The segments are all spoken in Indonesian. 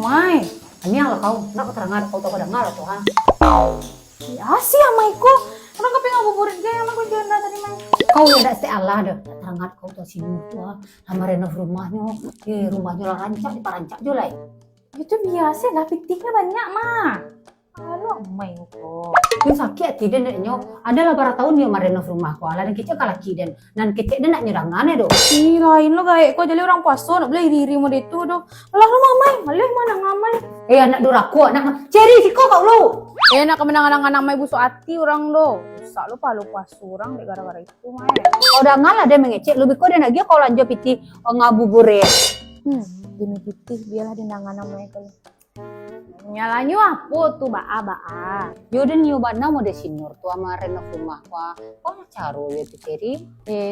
amai. Ini yang kau, nak keterangan kau tahu ada ngal tuh ha. Ya sih amaiku. Orang kau pengen buburit gaya amaiku janda tadi mai. Kau ya dak Allah dah. Keterangan kau tahu sini tuh sama renov rumahnya. Rumahnya lah rancak di parancak julai. Itu biasa lah, piktiknya banyak mah. Kalau amaiku. Yang sakit tidak naknya adalah para tahun dia merenov rumah kau. Ala dan kecek kalah kiden. Dan kecek dia nak nyerangan do. Ih, lain lo gaya kau jadi orang puasa nak beli iri mau itu doh. Lah lu mamai, malih mana ngamai. Anak duraku anak ceri si kau lu. Nak kemenangan anak mai busuk hati orang do. Rusak lu palu puasa orang deh gara-gara itu mai. Kau dah ngalah dia mengecek lebih kau dia nak dia kau lanjut piti ngabuburit. Demi putih biarlah dendangan namanya kalau. Nyalanyu apa tuh baa. Yaudah nyoba mau deh sinur tuh sama renov rumah kau. Kau caro ya tuh ceri.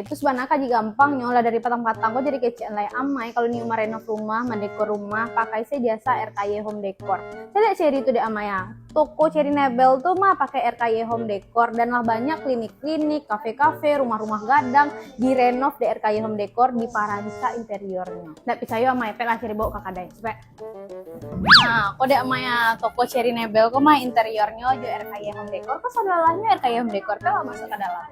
Terus banaka aja gampang nyola dari patang-patang kok jadi kecian lai amai kalau niuma renov rumah, mendekor rumah, pakai saya biasa RKY Home Decor. Saya lihat ceri itu deh amaya. Toko Cherry Nebel tuh mah pakai RKY Home Decor dan lah banyak klinik-klinik, kafe-kafe, rumah-rumah gadang direnov di RKY Home Decor di Paransa interiornya. Nggak percaya amai pel ceri bawa kakak dai. Nah, kok deh amaya toko Cherry Nebel kok mah interiornya aja RKY Home Decor. Kok sadalahnya RKY Home Decor pel masuk ke dalam.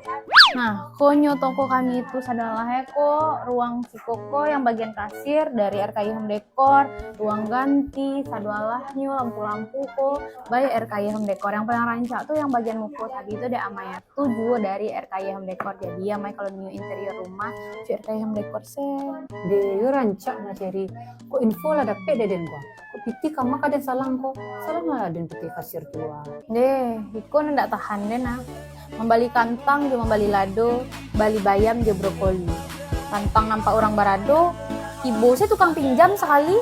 Nah, konyo toko kami itu sadalahnya kok ruang si Koko yang bagian kasir dari RKY Home Decor, ruang ganti, sadalahnya lampu-lampu kok baik RKY Home Decor. Yang paling rancak tuh yang bagian muku tadi itu deh amaya tujuh dari RKY Home Decor. Jadi amai kalau new interior rumah cuy RKY Home Decor Dia rancak na ceri. Kok info lah dapet deh den gua. Kok piti kamu kada salang kok. Salah lah den piti kasir tua. deh ikon ndak tahan deh nah. Membali kantang juga membali lado, bali bayam juga brokoli. Kantang nampak orang barado, ibu saya tukang pinjam sekali.